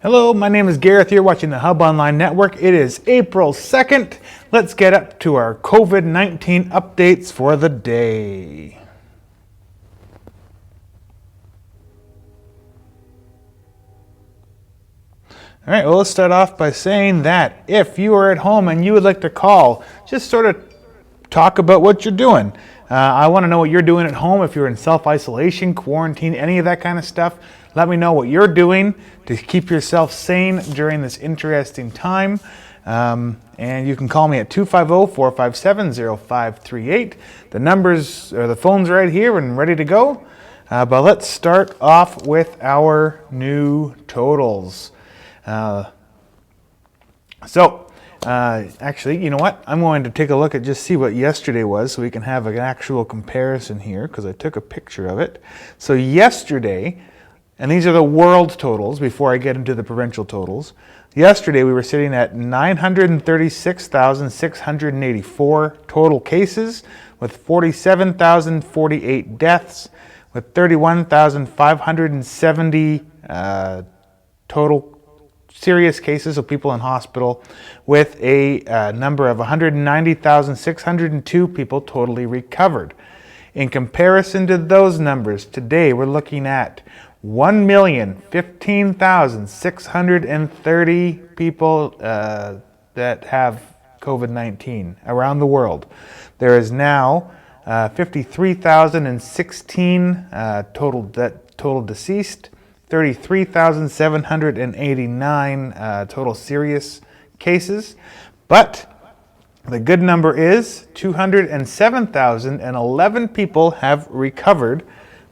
Hello, my name is Gareth. You're watching the Hub Online Network. It is April 2nd. Let's get up to our COVID-19 updates for the day. All right, well, let's start off by saying that if you are at home and you would like to call, just sort of talk about what you're doing. I want to know what you're doing at home. If you're in self-isolation, quarantine, any of that kind of stuff, let me know what you're doing to keep yourself sane during this interesting time. And you can call me at 250-457-0538. The numbers or the phone's right here and ready to go. But let's start off with our new totals. Actually, you know what? I'm going to take a look at just see what yesterday was so we can have an actual comparison here because I took a picture of it. So yesterday, and these are the world totals before I get into the provincial totals. Yesterday we were sitting at 936,684 total cases with 47,048 deaths with 31,570 total serious cases of people in hospital with a number of 190,602 people totally recovered. In comparison to those numbers, today we're looking at 1,015,630 people that have COVID-19 around the world. There is now 53,016 total deceased, 33,789 total serious cases, but the good number is 207,011 people have recovered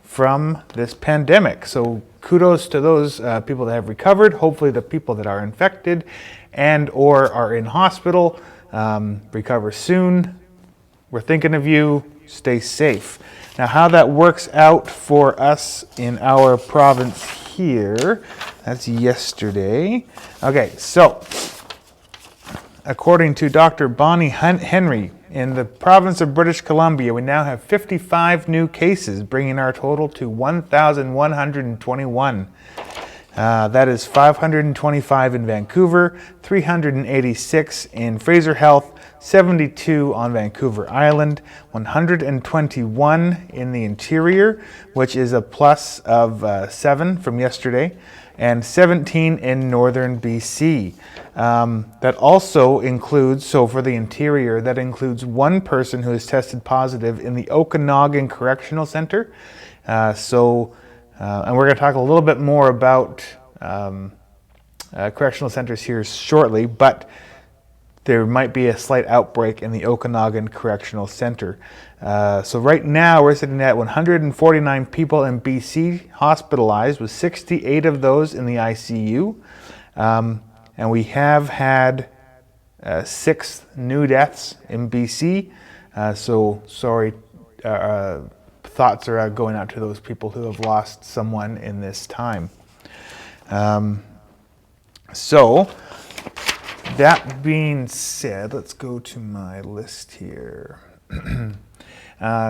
from this pandemic. So kudos to those people that have recovered. Hopefully the people that are infected and or are in hospital recover soon. We're thinking of you. Stay safe. Now how that works out for us in our province here, that's yesterday. Okay, so according to Dr. Bonnie Henry, in the province of British Columbia, we now have 55 new cases, bringing our total to 1,121. That is 525 in Vancouver, 386 in Fraser Health, 72 on Vancouver Island, 121 in the interior, which is a plus of 7 from yesterday, and 17 in northern BC. That also includes, so for the interior, that includes one person who has tested positive in the Okanagan Correctional Center. And we're going to talk a little bit more about correctional centers here shortly, but there might be a slight outbreak in the Okanagan Correctional Center. So right now we're sitting at 149 people in BC hospitalized, with 68 of those in the ICU. And we have had 6 new deaths in BC. So sorry, thoughts are going out to those people who have lost someone in this time. So that being said, let's go to my list here.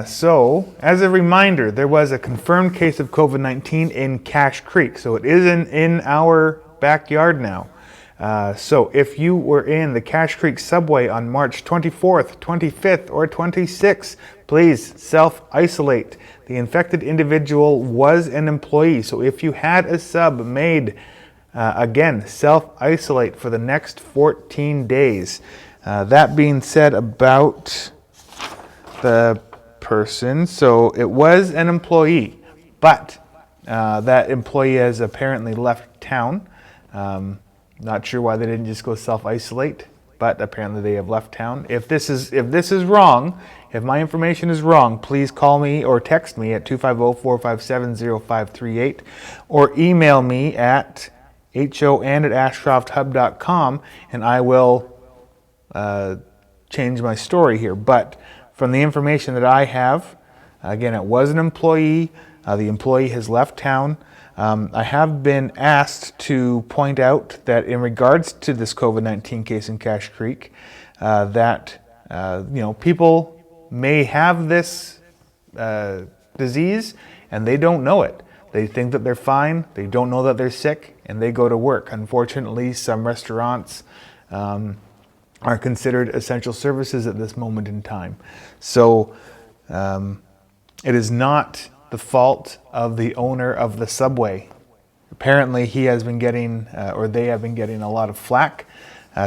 So, as a reminder, there was a confirmed case of COVID-19 in Cache Creek. So it is in our backyard now. So if you were in the Cache Creek subway on March 24th, 25th, or 26th, please self-isolate. The infected individual was an employee. So if you had a sub made, again, self-isolate for the next 14 days. That being said about the person, so it was an employee, but that employee has apparently left town. Not sure why they didn't just go self-isolate, but apparently they have left town. If this is wrong, if my information is wrong, please call me or text me at 250-457-0538 or email me at hon@ashcrofthub.com, and I will change my story here. But from the information that I have, again, it was an employee. The employee has left town. I have been asked to point out that in regards to this COVID-19 case in Cache Creek, that people may have this disease and they don't know it. They think that they're fine. They don't know that they're sick, and they go to work. Unfortunately, some restaurants are considered essential services at this moment in time. So it is not the fault of the owner of the subway. Apparently he has been getting, or they have been getting a lot of flack.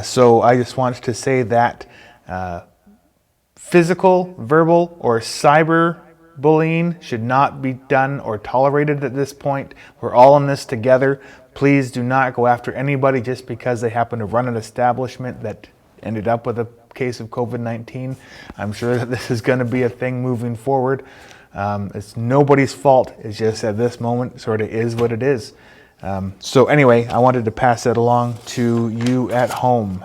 So I just wanted to say that physical, verbal, or cyber bullying should not be done or tolerated at this point. We're all in this together. Please do not go after anybody just because they happen to run an establishment that ended up with a case of COVID-19. I'm sure that this is going to be a thing moving forward. It's nobody's fault. It's just at this moment sort of is what it is. So anyway, I wanted to pass that along to you at home.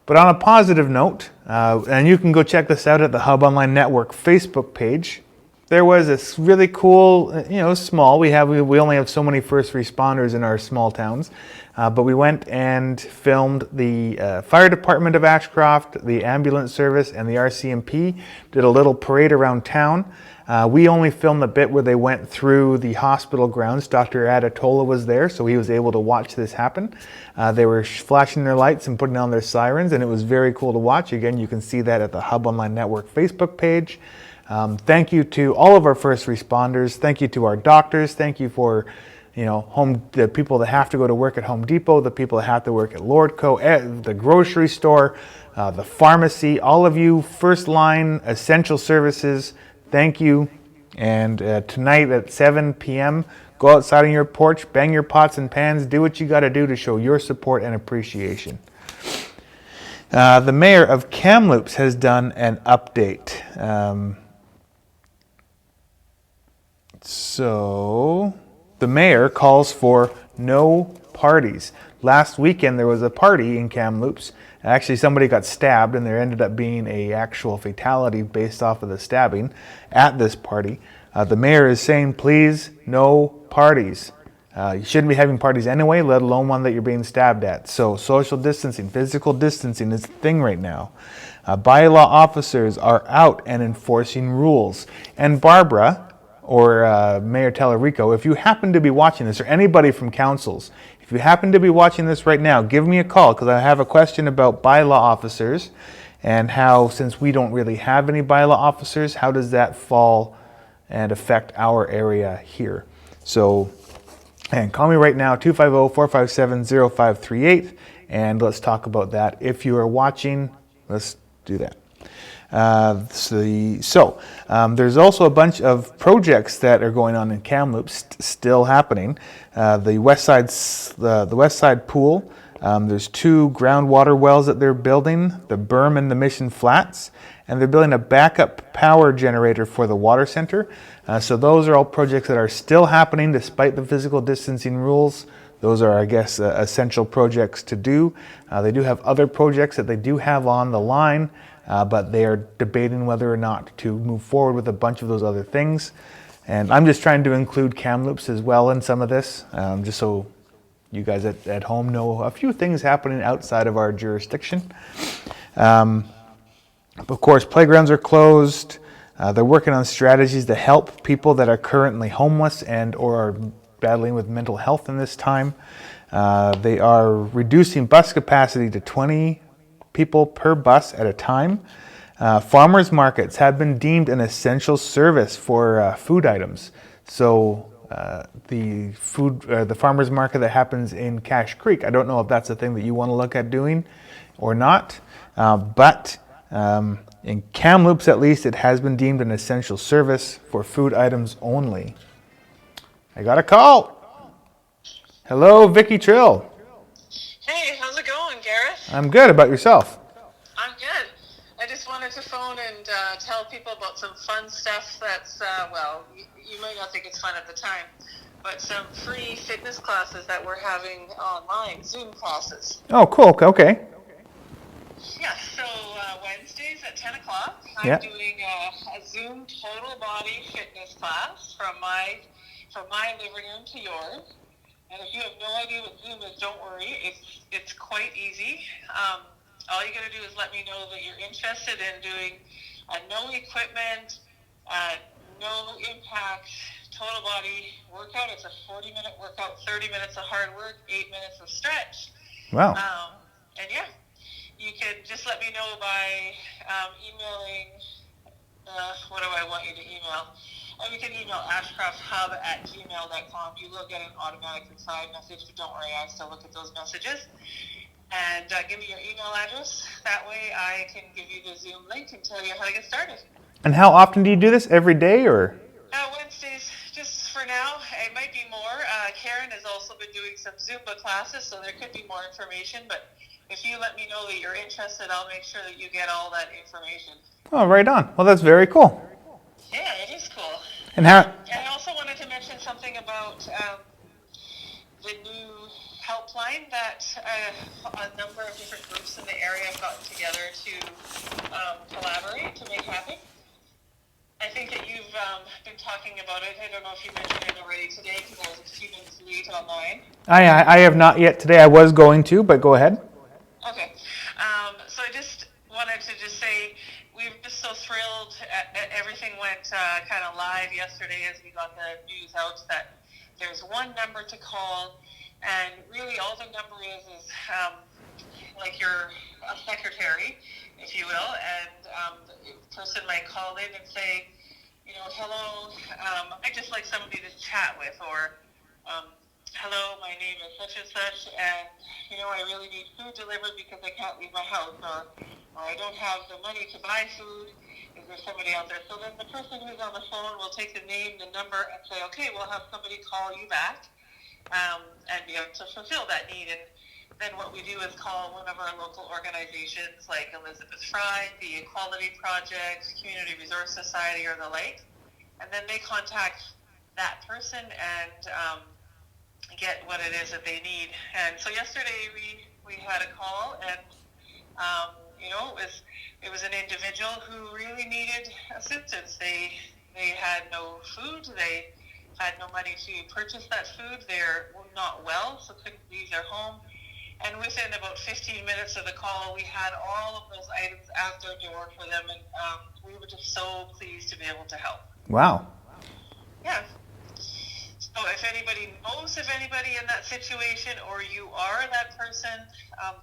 But on a positive note, and you can go check this out at the Hub Online Network Facebook page. There was this really cool, small. We only have so many first responders in our small towns, but we went and filmed the fire department of Ashcroft, the ambulance service, and the RCMP. Did a little parade around town. We only filmed the bit where they went through the hospital grounds. Dr. Adatola was there, so he was able to watch this happen. They were flashing their lights and putting on their sirens, and it was very cool to watch. Again, you can see that at the Hub Online Network Facebook page. Thank you to all of our first responders. Thank you to our doctors. Thank you for, the people that have to go to work at Home Depot, the people that have to work at Lordco, the grocery store, the pharmacy, all of you first line essential services. Thank you. And tonight at 7 p.m., go outside on your porch, bang your pots and pans, do what you got to do to show your support and appreciation. The mayor of Kamloops has done an update. So the mayor calls for no parties. Last weekend there was a party in Kamloops. Actually, somebody got stabbed, and there ended up being an actual fatality based off of the stabbing at this party. The mayor is saying, please, no parties. You shouldn't be having parties anyway, let alone one that you're being stabbed at. So social distancing, physical distancing is the thing right now. Bylaw officers are out and enforcing rules. And Barbara, or Mayor Tellerico, if you happen to be watching this, or anybody from councils, if you happen to be watching this right now, give me a call, because I have a question about bylaw officers and how, since we don't really have any bylaw officers, how does that fall and affect our area here? So, and call me right now, 250-457-0538, and let's talk about that. If you are watching, let's do that. There's also a bunch of projects that are going on in Kamloops still happening. The West Side Pool, there's 2 groundwater wells that they're building, the berm and the Mission Flats, and they're building a backup power generator for the water center. So those are all projects that are still happening despite the physical distancing rules. Those are, I guess, essential projects to do. They do have other projects that they do have on the line, but they are debating whether or not to move forward with a bunch of those other things. And I'm just trying to include Kamloops as well in some of this, just so you guys at home know a few things happening outside of our jurisdiction. Of course, playgrounds are closed. They're working on strategies to help people that are currently homeless and or are battling with mental health in this time. They are reducing bus capacity to 20 people per bus at a time. Farmers markets have been deemed an essential service for food items. So the farmers market that happens in Cache Creek, I don't know if that's a thing that you want to look at doing or not, but in Kamloops at least, it has been deemed an essential service for food items only. I got a call. Hello, Vicky Trill. Hey, how's it going, Gareth? I'm good. About yourself? I'm good. I just wanted to phone and tell people about some fun stuff that's, you might not think it's fun at the time, but some free fitness classes that we're having online, Zoom classes. Oh, cool. Okay. Yeah, so Wednesdays at 10 o'clock, Yeah. I'm doing a Zoom total body fitness class from my living room to yours. And if you have no idea what Zoom is, don't worry. It's quite easy. All you got to do is let me know that you're interested in doing a no equipment, No impact, total body workout. It's a 40-minute workout, 30 minutes of hard work, 8 minutes of stretch. Wow. And yeah, you can just let me know by emailing. What do I want you to email? You can email ashcrofthub@gmail.com. You will get an automatic reply message, but don't worry, I still look at those messages. And give me your email address. That way I can give you the Zoom link and tell you how to get started. And how often do you do this? Every day or? Wednesdays, just for now. It might be more. Karen has also been doing some Zumba classes, so there could be more information. But if you let me know that you're interested, I'll make sure that you get all that information. Oh, right on. Well, that's very cool. Yeah, it is cool. And how? I also wanted to mention something about the new helpline that a number of different groups in the area have gotten together to collaborate to make happen. I think that you've been talking about it. I don't know if you mentioned it already today because I was a few minutes late online. I have not yet today. I was going to, but go ahead. Okay. So I just wanted to just say we were just so thrilled. Everything went kind of live yesterday as we got the news out that there's one number to call, and really all the number is like you're a secretary, if you will, and the person might call in and say, hello, I'd just like somebody to chat with, or hello, my name is such and such, and I really need food delivered because I can't leave my house, or I don't have the money to buy food. Is there somebody out there? So then the person who's on the phone will take the name, the number, and say, okay, we'll have somebody call you back and be able to fulfill that need. And then what we do is call one of our local organizations like Elizabeth Fry, the Equality Project, Community Resource Society, or the like, and then they contact that person and get what it is that they need. And so yesterday we had a call, and it was an individual who really needed assistance. They had no food. They had no money to purchase that food. They're not well, so couldn't leave their home. And within about 15 minutes of the call, we had all of those items at their door for them, and we were just so pleased to be able to help. Wow. Yeah. So if anybody knows of anybody in that situation, or you are that person,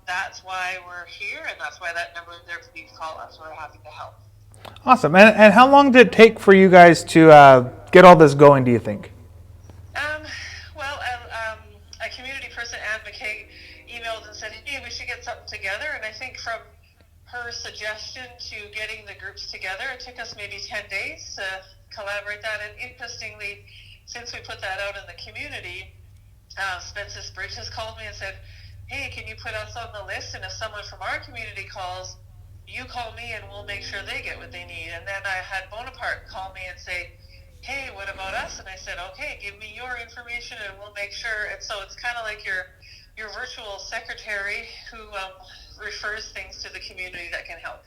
that's why we're here, and that's why that number is there. Please call us. We're happy to help. Awesome. And how long did it take for you guys to get all this going, do you think? A community person, Anne McKay, emailed and said, hey, we should get something together. And I think from her suggestion to getting the groups together, it took us maybe 10 days to collaborate that. And interestingly, since we put that out in the community, Spencer Bridge has called me and said, hey, can you put us on the list? And if someone from our community calls, you call me and we'll make sure they get what they need. And then I had Bonaparte call me and say, hey, what about us? And I said, okay, give me your information and we'll make sure. And so it's kind of like your virtual secretary who refers things to the community that can help.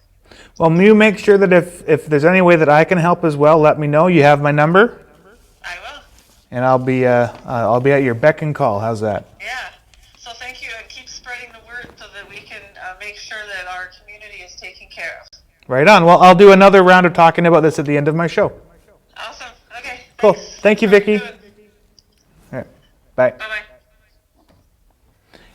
Well, you make sure that if there's any way that I can help as well, let me know. You have my number. I will. And I'll be at your beck and call. How's that? Yeah. So thank you, and keep spreading the word so that we can make sure that our community is taken care of. Right on. Well, I'll do another round of talking about this at the end of my show. Awesome. Okay. Cool. Thanks. Thank you, Vicky. All right. Bye. Bye-bye.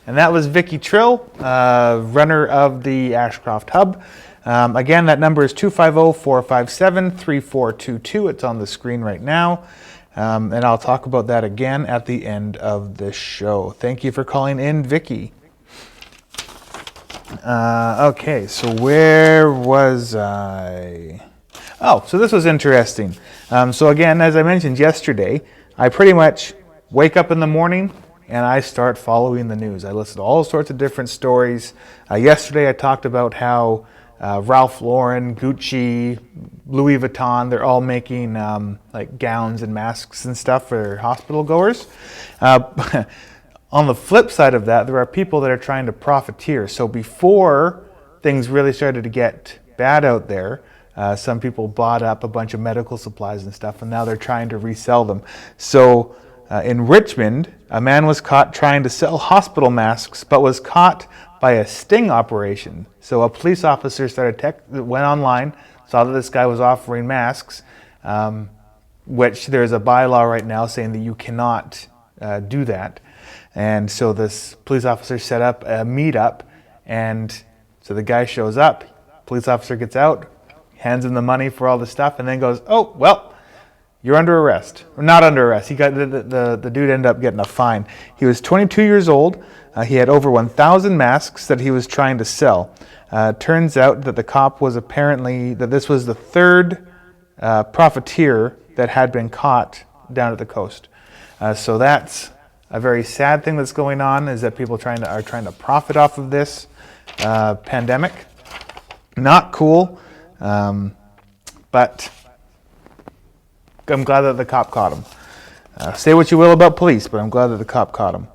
And that was Vicky Trill, runner of the Ashcroft Hub. Again, that number is 250-457-3422. It's on the screen right now. And I'll talk about that again at the end of the show. Thank you for calling in, Vicky. Okay, so where was I? Oh, so this was interesting. So again, as I mentioned yesterday, I pretty much wake up in the morning and I start following the news. I listen to all sorts of different stories. Yesterday I talked about how Ralph Lauren, Gucci, Louis Vuitton, they're all making like gowns and masks and stuff for hospital goers. On the flip side of that, there are people that are trying to profiteer. So before things really started to get bad out there, some people bought up a bunch of medical supplies and stuff, and now they're trying to resell them. So in Richmond, a man was caught trying to sell hospital masks, but was caught by a sting operation. So a police officer went online, saw that this guy was offering masks, which there's a bylaw right now saying that you cannot do that. And so this police officer set up a meetup, and so the guy shows up, police officer gets out, hands him the money for all the stuff, and then goes, "Oh, well, you're under arrest." Or not under arrest. He got the dude ended up getting a fine. He was 22 years old. He had over 1,000 masks that he was trying to sell. Turns out that the cop was apparently, that this was the third profiteer that had been caught down at the coast. So that's a very sad thing that's going on, is that people are trying to profit off of this pandemic. Not cool, but I'm glad that the cop caught him. Say what you will about police, but I'm glad that the cop caught him.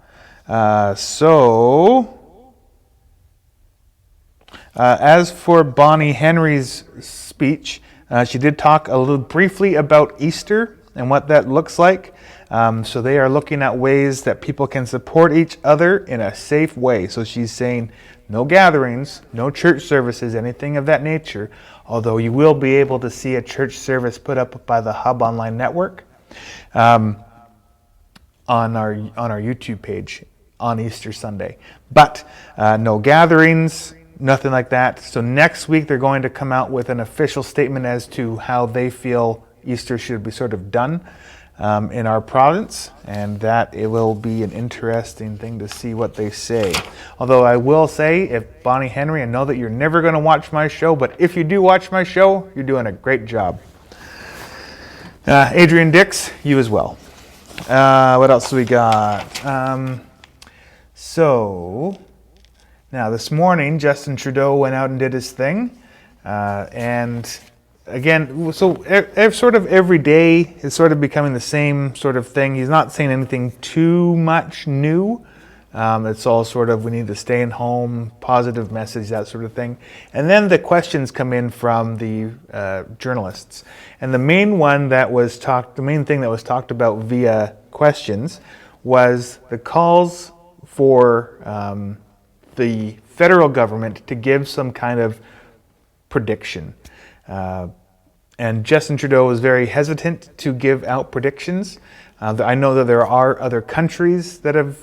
As for Bonnie Henry's speech, she did talk a little briefly about Easter and what that looks like. So they are looking at ways that people can support each other in a safe way. So she's saying no gatherings, no church services, anything of that nature, although you will be able to see a church service put up by the Hub Online Network on our YouTube page on Easter Sunday. But no gatherings, nothing like that. So next week they're going to come out with an official statement as to how they feel Easter should be sort of done in our province, and that it will be an interesting thing to see what they say. Although I will say, if Bonnie Henry, I know that you're never going to watch my show, but if you do watch my show, you're doing a great job. Adrian Dix, you as well. What else do we got? So now this morning, Justin Trudeau went out and did his thing, and again, so sort of every day is sort of becoming the same sort of thing. He's not saying anything too much new. It's all sort of, we need to stay at home, positive message, that sort of thing. And then the questions come in from the journalists. And the main thing that was talked about via questions was the calls for the federal government to give some kind of prediction. And Justin Trudeau was very hesitant to give out predictions. I know that there are other countries that have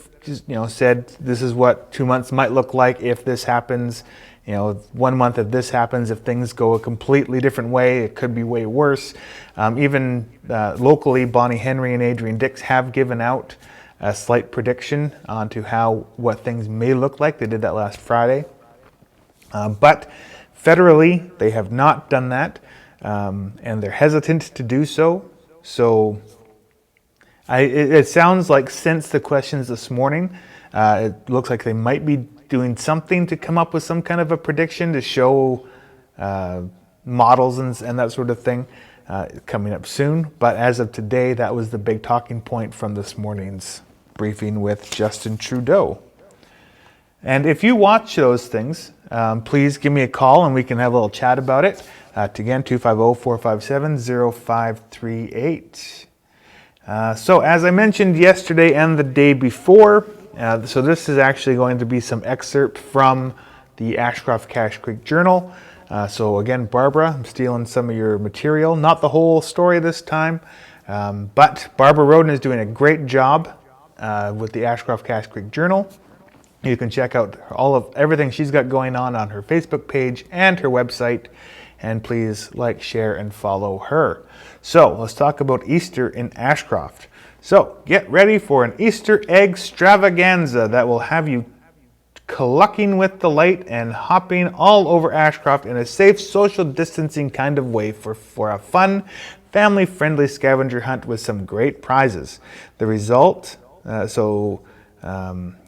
said this is what 2 months might look like if this happens. 1 month if this happens, if things go a completely different way, it could be way worse. Even locally, Bonnie Henry and Adrian Dix have given out a slight prediction onto what things may look like. They did that last Friday. But federally, they have not done that, and they're hesitant to do so. So it sounds like since the questions this morning, it looks like they might be doing something to come up with some kind of a prediction to show models and that sort of thing coming up soon. But as of today, that was the big talking point from this morning's briefing with Justin Trudeau. And if you watch those things, please give me a call and we can have a little chat about it. Again, 250-457-0538. So as I mentioned yesterday and the day before, so this is actually going to be some excerpt from the Ashcroft Cache Creek Journal. So again, Barbara, I'm stealing some of your material. Not the whole story this time, but Barbara Roden is doing a great job with the Ashcroft Cache Creek Journal. You can check out everything she's got going on her Facebook page and her website. And please like, share, and follow her. So let's talk about Easter in Ashcroft. So get ready for an Easter egg extravaganza that will have you clucking with delight and hopping all over Ashcroft in a safe, social distancing kind of way for a fun, family-friendly scavenger hunt with some great prizes. The result,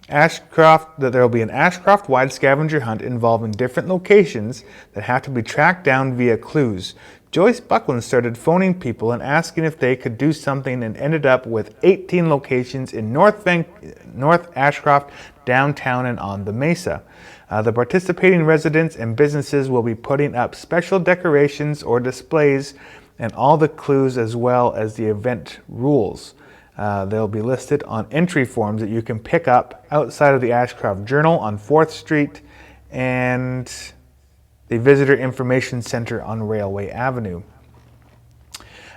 Ashcroft, that there will be an Ashcroft-wide scavenger hunt involving different locations that have to be tracked down via clues. Joyce Buckland started phoning people and asking if they could do something and ended up with 18 locations in North Ashcroft, downtown, and on the Mesa. The participating residents and businesses will be putting up special decorations or displays and all the clues as well as the event rules. They'll be listed on entry forms that you can pick up outside of the Ashcroft Journal on 4th Street and the Visitor Information Center on Railway Avenue.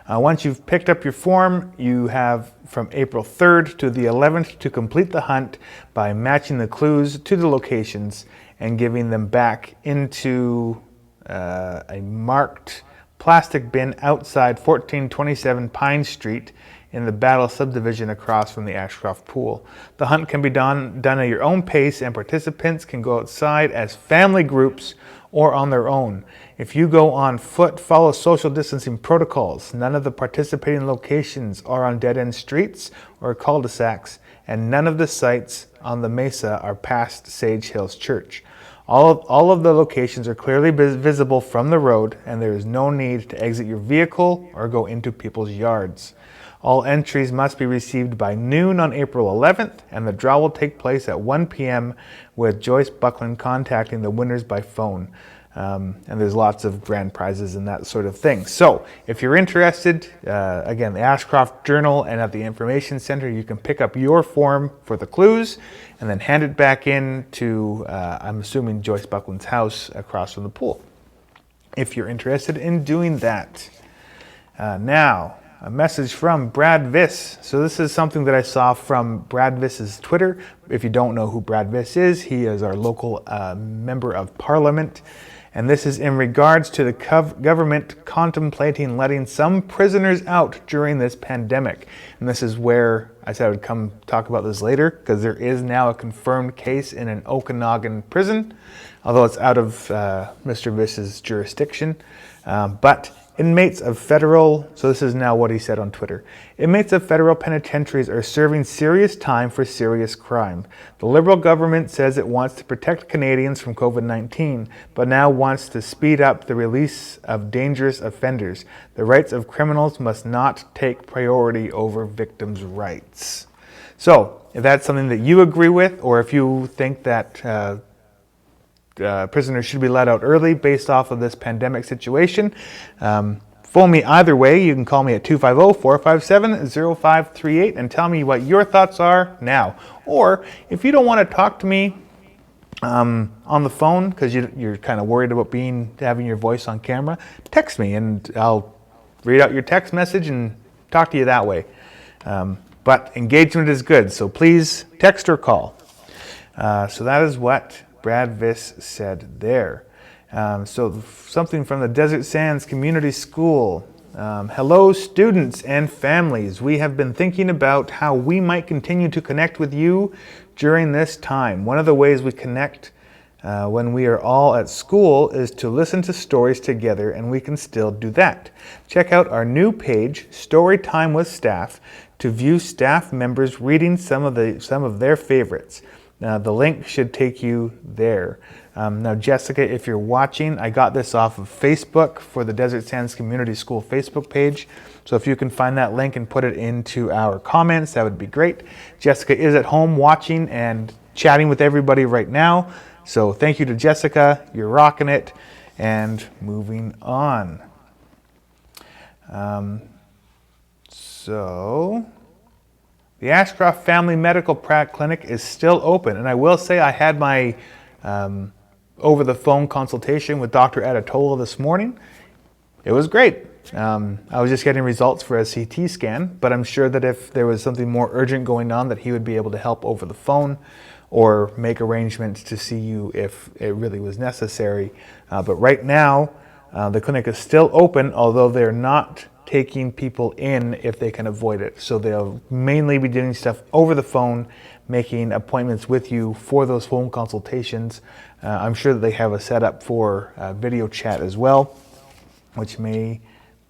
Once you've picked up your form, you have from April 3rd to the 11th to complete the hunt by matching the clues to the locations and giving them back into a marked plastic bin outside 1427 Pine Street in the Battle subdivision across from the Ashcroft pool. The hunt can be done at your own pace, and participants can go outside as family groups or on their own. If you go on foot, follow social distancing protocols. None of the participating locations are on dead-end streets or cul-de-sacs, and none of the sites on the mesa are past Sage Hills Church. All of the locations are clearly visible from the road, and there is no need to exit your vehicle or go into people's yards. All entries must be received by noon on April 11th, and the draw will take place at 1 p.m. with Joyce Buckland contacting the winners by phone. And there's lots of grand prizes and that sort of thing. So if you're interested, again, the Ashcroft Journal and at the Information Center, you can pick up your form for the clues and then hand it back in to, I'm assuming, Joyce Buckland's house across from the pool, if you're interested in doing that. Now, a message from Brad Vis. So this is something that I saw from Brad Vis's Twitter. If you don't know who Brad Vis is, he is our local member of Parliament. And this is in regards to the government contemplating letting some prisoners out during this pandemic. And this is where I said I would come talk about this later, because there is now a confirmed case in an Okanagan prison, although it's out of Mr. Vis's jurisdiction. But inmates of federal, so this is now what he said on Twitter, inmates of federal penitentiaries are serving serious time for serious crime. The Liberal government says it wants to protect Canadians from COVID-19, but now wants to speed up the release of dangerous offenders. The rights of criminals must not take priority over victims' rights. So, if that's something that you agree with, or if you think that prisoners should be let out early based off of this pandemic situation, phone me either way. You can call me at 250-457-0538 and tell me what your thoughts are now. Or if you don't want to talk to me on the phone because you're kind of worried about having your voice on camera, text me and I'll read out your text message and talk to you that way. But engagement is good, so please text or call. So that is what Brad Vis said there. So something from the Desert Sands Community School. Hello, students and families. We have been thinking about how we might continue to connect with you during this time. One of the ways we connect when we are all at school is to listen to stories together, and we can still do that. Check out our new page, Story Time with Staff, to view staff members reading some of their favorites. The link should take you there. Now, Jessica, if you're watching, I got this off of Facebook for the Desert Sands Community School Facebook page. So if you can find that link and put it into our comments, that would be great. Jessica is at home watching and chatting with everybody right now. So thank you to Jessica. You're rocking it. And moving on. The Ashcroft Family Medical Clinic is still open, and I will say I had my over-the-phone consultation with Dr. Adatola this morning. It was great. I was just getting results for a CT scan, but I'm sure that if there was something more urgent going on, that he would be able to help over the phone or make arrangements to see you if it really was necessary. But right now, the clinic is still open, although they're not taking people in if they can avoid it. So they'll mainly be doing stuff over the phone, making appointments with you for those phone consultations. I'm sure that they have a setup for video chat as well, which may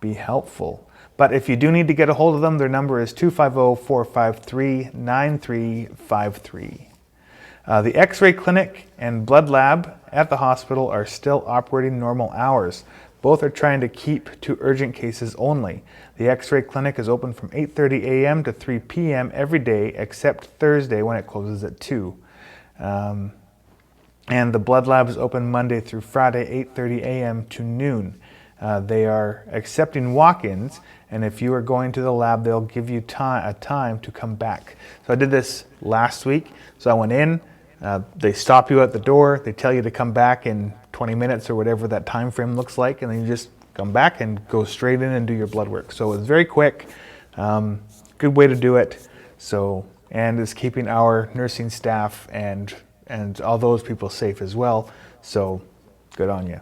be helpful. But if you do need to get a hold of them, their number is 250-453-9353. The X-ray clinic and blood lab at the hospital are still operating normal hours. Both are trying to keep to urgent cases only. The X-ray clinic is open from 8:30 a.m. to 3 p.m. every day except Thursday when it closes at 2. And the blood lab is open Monday through Friday, 8:30 a.m. to noon. They are accepting walk-ins, and if you are going to the lab, they'll give you a time to come back. So I did this last week. So I went in, they stop you at the door, they tell you to come back in 20 minutes or whatever that time frame looks like, and then you just come back and go straight in and do your blood work. So it's very quick, good way to do it. So, and it's keeping our nursing staff and all those people safe as well. So good on you.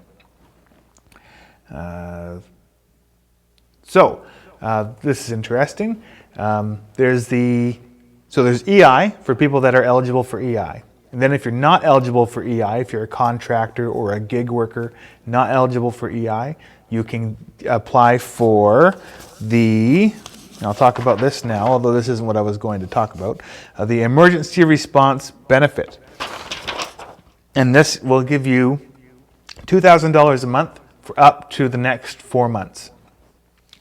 This is interesting. There's EI for people that are eligible for EI. And then if you're not eligible for EI, if you're a contractor or a gig worker not eligible for EI, you can apply for and I'll talk about this now, although this isn't what I was going to talk about, the Emergency Response Benefit. And this will give you $2,000 a month for up to the next 4 months.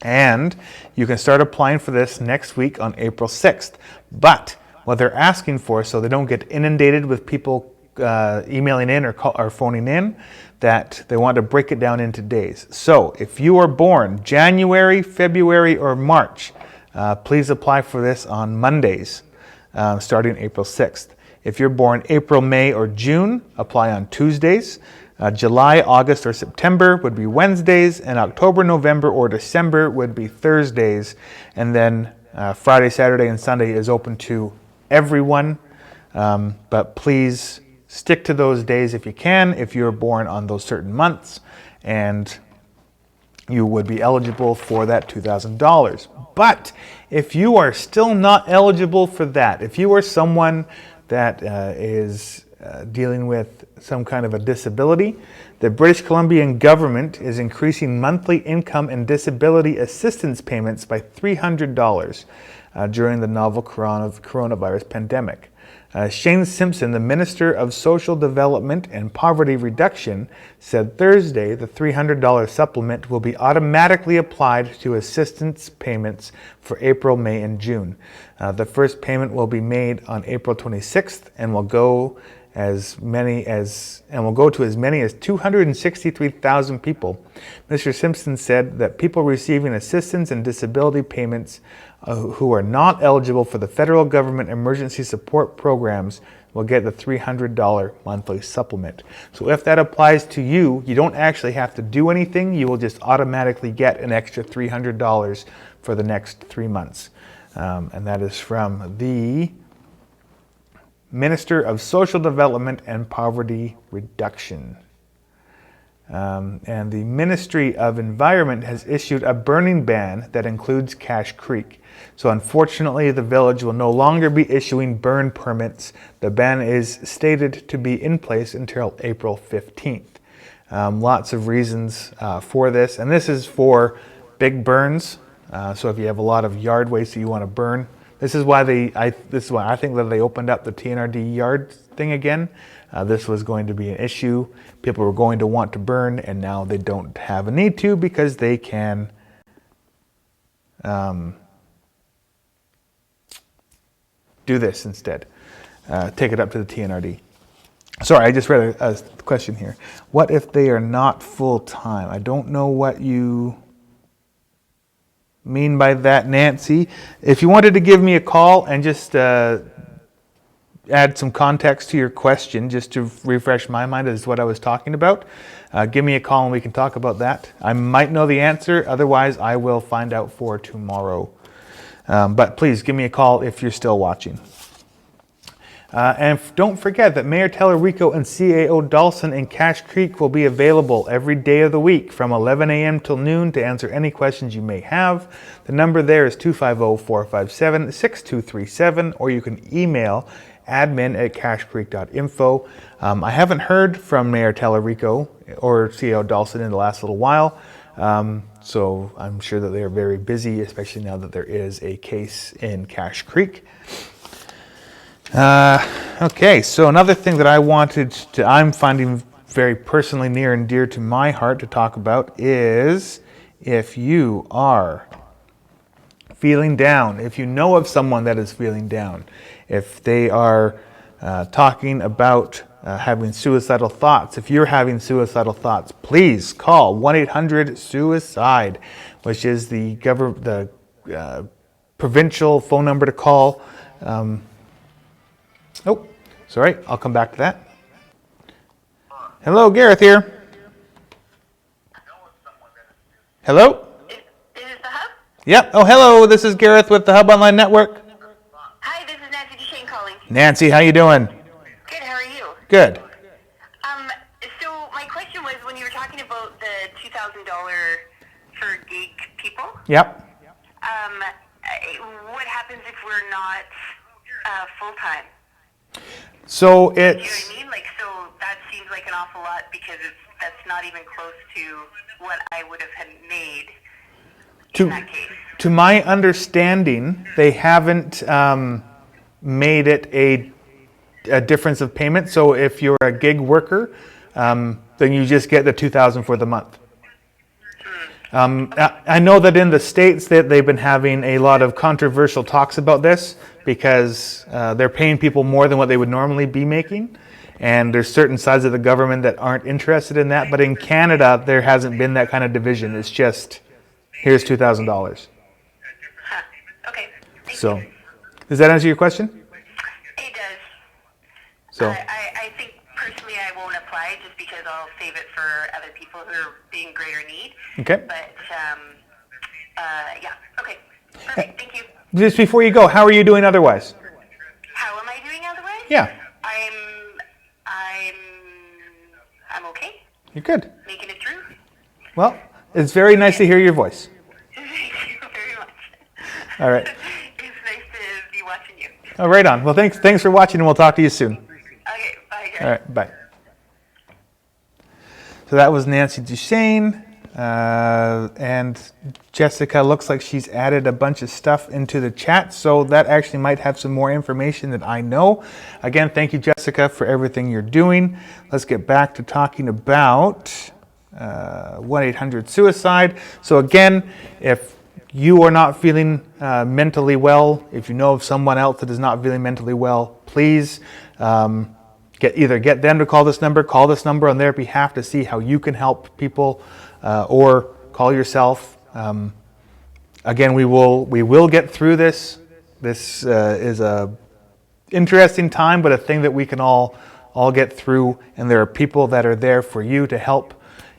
And you can start applying for this next week on April 6th. But what they're asking for, so they don't get inundated with people emailing in or phoning in, that they want to break it down into days. So if you are born January, February, or March, please apply for this on Mondays, starting April 6th. If you're born April, May, or June, apply on Tuesdays. July, August, or September would be Wednesdays, and October, November, or December would be Thursdays. And then Friday, Saturday, and Sunday is open to everyone. But please stick to those days if you can, if you're born on those certain months, and you would be eligible for that $2,000. But if you are still not eligible for that, if you are someone that is dealing with some kind of a disability, the British Columbian government is increasing monthly income and disability assistance payments by $300 during the novel coronavirus pandemic. Shane Simpson, the Minister of Social Development and Poverty Reduction, said Thursday the $300 supplement will be automatically applied to assistance payments for April, May, and June. The first payment will be made on April 26th and will go to as many as 263,000 people. Mr. Simpson said that people receiving assistance and disability payments who are not eligible for the federal government emergency support programs will get the $300 monthly supplement. So if that applies to you, you don't actually have to do anything. You will just automatically get an extra $300 for the next 3 months. And that is from the Minister of Social Development and Poverty Reduction. And the Ministry of Environment has issued a burning ban that includes Cache Creek. So unfortunately, the village will no longer be issuing burn permits. The ban is stated to be in place until April 15th. Lots of reasons for this, and this is for big burns. So if you have a lot of yard waste that you want to burn, this is why I think that they opened up the TNRD yard thing again. This was going to be an issue. People were going to want to burn, and now they don't have a need to because they can do this instead. Take it up to the TNRD. Sorry, I just read a question here. What if they are not full-time? I don't know what you mean by that, Nancy. If you wanted to give me a call and just add some context to your question, just to refresh my mind as what I was talking about, give me a call and we can talk about that. I might know the answer, otherwise I will find out for tomorrow. But please give me a call if you're still watching. And don't forget that Mayor Tellerico and CAO Dawson in Cache Creek will be available every day of the week from 11 a.m. till noon to answer any questions you may have. The number there is 250-457-6237, or you can email admin@cachecreek.info. I haven't heard from Mayor Tellerico or CAO Dawson in the last little while, so I'm sure that they are very busy, especially now that there is a case in Cache Creek. Okay, so another thing that I'm finding very personally near and dear to my heart to talk about is if you are feeling down, if you know of someone that is feeling down, if they are talking about having suicidal thoughts, if you're having suicidal thoughts, please call 1-800-SUICIDE, which is the provincial phone number to call. Oh, sorry, I'll come back to that. Hello, Gareth here. Hello? Is this the Hub? Yep. Oh, hello. This is Gareth with the Hub Online Network. Hi, this is Nancy Duchesne calling. Nancy, how you doing? Good, how are you? Good. So my question was, when you were talking about the $2,000 for gig people, Yep. what happens if we're not full-time? So Do you know what it's... I mean? Like, so that seems like an awful lot because that's not even close to what I would have had made in that case. To my understanding, they haven't made it a difference of payment. So if you're a gig worker, then you just get the $2,000 for the month. I know that in the States that they've been having a lot of controversial talks about this because they're paying people more than what they would normally be making. And there's certain sides of the government that aren't interested in that. But in Canada, there hasn't been that kind of division. It's just, here's $2,000. Huh. Okay. Thank So, you. does that answer your question? It does. So, I think personally I won't apply just because I'll save it for other people who are being greater need. okay. But, yeah. Okay. Perfect. Thank you. Just before you go, how are you doing otherwise? How am I doing otherwise? Yeah, I'm okay. you're good. Making it through. Well, it's very nice to hear your voice. Thank you very much. All right. It's nice to be watching you. Oh, right on. Well, thanks for watching, and we'll talk to you soon. Okay. Bye, guys. All right, bye. So that was Nancy Duchesne, and Jessica looks like she's added a bunch of stuff into the chat, so that actually might have some more information that I know. Again, thank you, Jessica, for everything you're doing. Let's get back to talking about 1-800-SUICIDE. So again, if you are not feeling mentally well, if you know of someone else that is not feeling mentally well, please either get them to call this number on their behalf to see how you can help people, or call yourself. Again, we will get through this. This is a interesting time, but a thing that we can all get through, and there are people that are there for you to help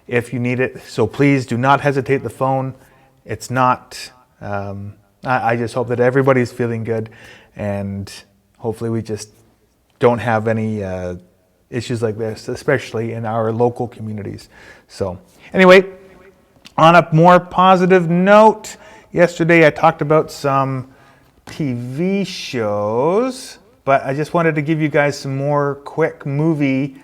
if you need it. So please do not hesitate the phone. It's not, I just hope that everybody's feeling good, and hopefully we just don't have any issues like this, especially in our local communities. So anyway, on a more positive note, yesterday I talked about some TV shows, but I just wanted to give you guys some more quick movie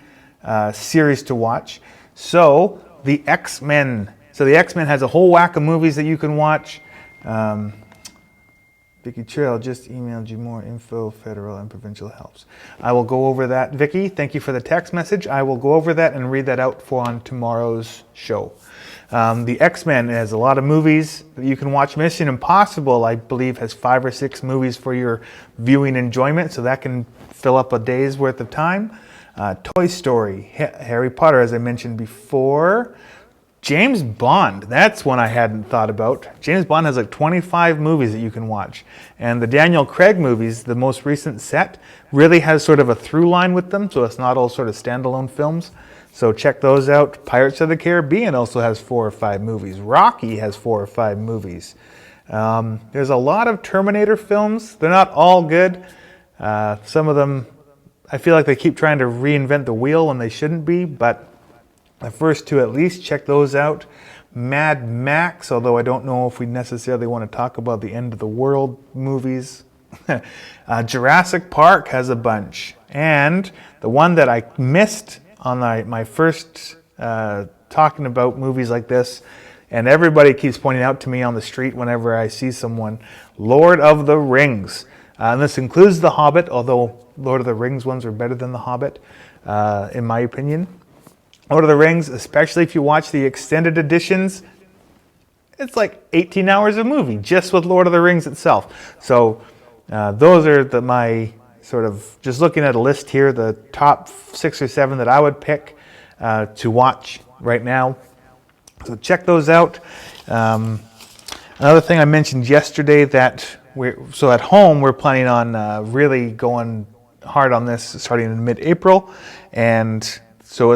series to watch. So the X-Men. So the X-Men has a whole whack of movies that you can watch. Vicky Trail just emailed you more info, federal and provincial helps. I will go over that. Vicky, thank you for the text message. I will go over that and read that out on tomorrow's show. The X-Men has a lot of movies that you can watch. Mission Impossible, I believe, has 5 or 6 movies for your viewing enjoyment, so that can fill up a day's worth of time. Toy Story, Harry Potter, as I mentioned before. James Bond, that's one I hadn't thought about. James Bond has like 25 movies that you can watch. And the Daniel Craig movies, the most recent set, really has sort of a through line with them, so it's not all sort of standalone films. So check those out. Pirates of the Caribbean also has 4 or 5 movies. Rocky has 4 or 5 movies. There's a lot of Terminator films. They're not all good. Some of them, I feel like they keep trying to reinvent the wheel when they shouldn't be, but the first 2 at least, check those out. Mad Max, although I don't know if we necessarily want to talk about the end of the world movies. Jurassic Park has a bunch. And the one that I missed on my first talking about movies like this, and everybody keeps pointing out to me on the street whenever I see someone, Lord of the Rings. And this includes The Hobbit, although Lord of the Rings ones are better than The Hobbit, in my opinion. Lord of the Rings, especially if you watch the extended editions, it's like 18 hours of movie just with Lord of the Rings itself. So those are my sort of, just looking at a list here, the top 6 or 7 that I would pick to watch right now. So check those out. Another thing I mentioned yesterday that so at home we're planning on really going hard on this starting in mid-April, and so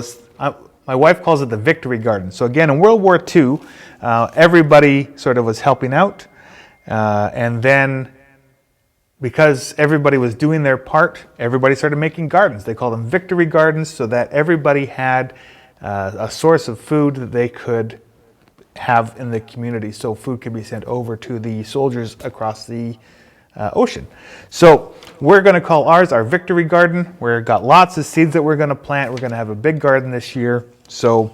My wife calls it the Victory Garden. So again, in World War II, everybody sort of was helping out. And then because everybody was doing their part, everybody started making gardens. They call them Victory Gardens so that everybody had a source of food that they could have in the community, so food could be sent over to the soldiers across the ocean. So we're going to call ours our Victory Garden. We've got lots of seeds that we're going to plant. We're going to have a big garden this year. So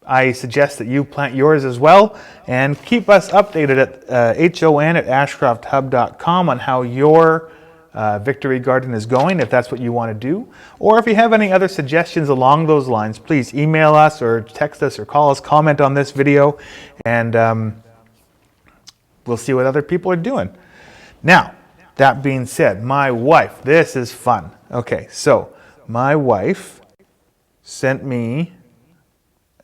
I suggest that you plant yours as well, and keep us updated at hon@ashcrofthub.com on how your Victory Garden is going, if that's what you want to do. Or if you have any other suggestions along those lines, please email us or text us or call us, comment on this video, and we'll see what other people are doing. Now, that being said, my wife, this is fun. Okay, so my wife sent me,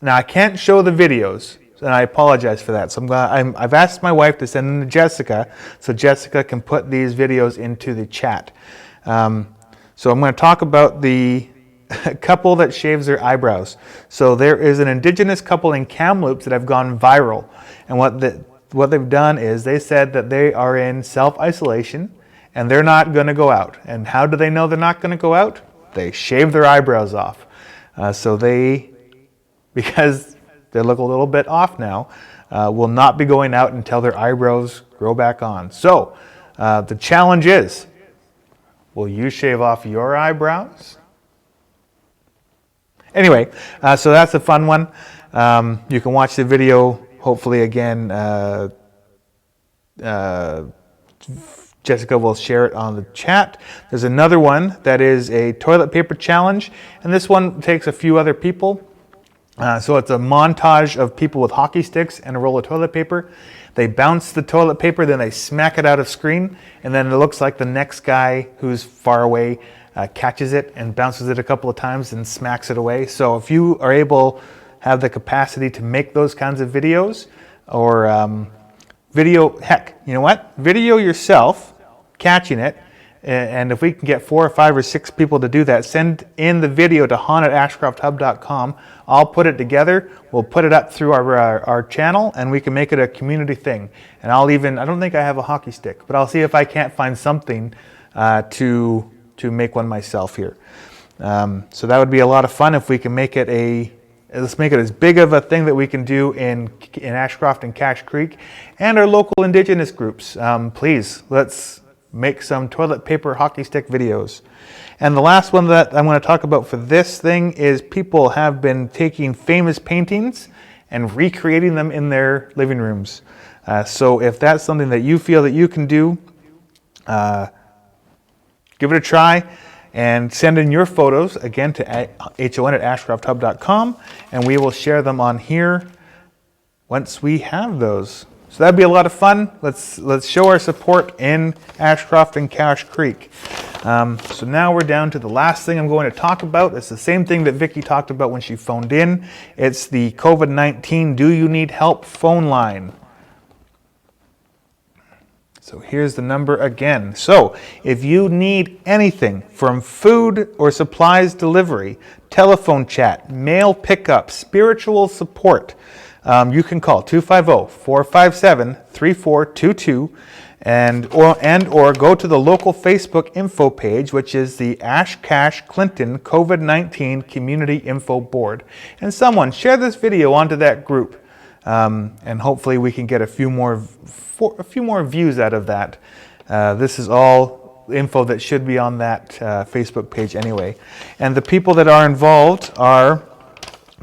now I can't show the videos, and I apologize for that. So I've asked my wife to send them to Jessica, so Jessica can put these videos into the chat. So I'm going to talk about the couple that shaves their eyebrows. So there is an Indigenous couple in Kamloops that have gone viral, and what they've done is they said that they are in self-isolation and they're not going to go out. And how do they know they're not going to go out? They shave their eyebrows off. Because they look a little bit off now, will not be going out until their eyebrows grow back on. So the challenge is, will you shave off your eyebrows? Anyway, so that's a fun one. You can watch the video, hopefully again, Jessica will share it on the chat. There's another one that is a toilet paper challenge, and this one takes a few other people. So it's a montage of people with hockey sticks and a roll of toilet paper. They bounce the toilet paper, then they smack it out of screen, and then it looks like the next guy who's far away catches it and bounces it a couple of times and smacks it away. So if you are able, have the capacity to make those kinds of videos, or heck, you know what? Video yourself catching it. And if we can get 4 or 5 or 6 people to do that, send in the video to hon@ashcrofthub.com. I'll put it together. We'll put it up through our channel, and we can make it a community thing. And I don't think I have a hockey stick, but I'll see if I can't find something to make one myself here. So that would be a lot of fun if we can make it let's make it as big of a thing that we can do in Ashcroft and Cache Creek and our local Indigenous groups. Please, let's make some toilet paper hockey stick videos. And the last one that I'm going to talk about for this thing is people have been taking famous paintings and recreating them in their living rooms. So if that's something that you feel that you can do, give it a try and send in your photos again to hon@ashcrofthub.com, and we will share them on here once we have those. So that'd be a lot of fun. Let's show our support in Ashcroft and Cache Creek. So now we're down to the last thing I'm going to talk about. It's the same thing that Vicky talked about when she phoned in. It's the COVID-19 Do You Need Help phone line. So here's the number again. So if you need anything from food or supplies delivery, telephone chat, mail pickup, spiritual support, you can call 250-457-3422 or go to the local Facebook info page, which is the Ash Cache Clinton COVID-19 Community Info Board. And someone share this video onto that group, and hopefully we can get a few more views out of that. This is all info that should be on that Facebook page anyway. And the people that are involved are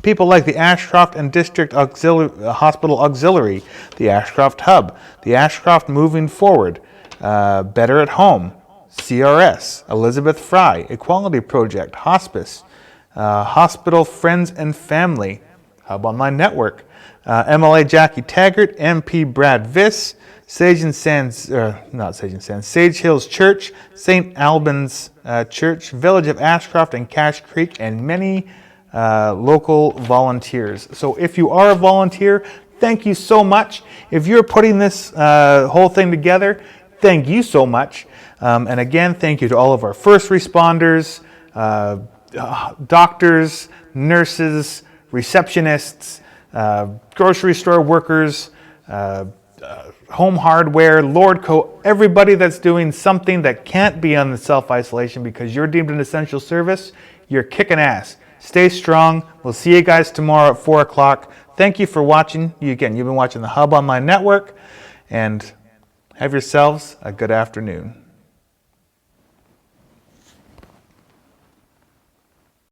people like the Ashcroft and District Hospital Auxiliary, the Ashcroft Hub, the Ashcroft Moving Forward, Better at Home, CRS, Elizabeth Fry, Equality Project, Hospice, Hospital Friends and Family, Hub Online Network, MLA Jackie Taggart, MP Brad Vis, Sage Hills Church, St. Albans Church, Village of Ashcroft and Cache Creek, and many local volunteers. So if you are a volunteer, thank you so much. If you're putting this whole thing together, thank you so much. And again, thank you to all of our first responders, doctors, nurses, receptionists, grocery store workers, home hardware, Lordco, everybody that's doing something that can't be on the self-isolation because you're deemed an essential service, you're kicking ass. Stay strong. We'll see you guys tomorrow at 4 o'clock. Thank you for watching. You've been watching the Hub Online Network, and have yourselves a good afternoon.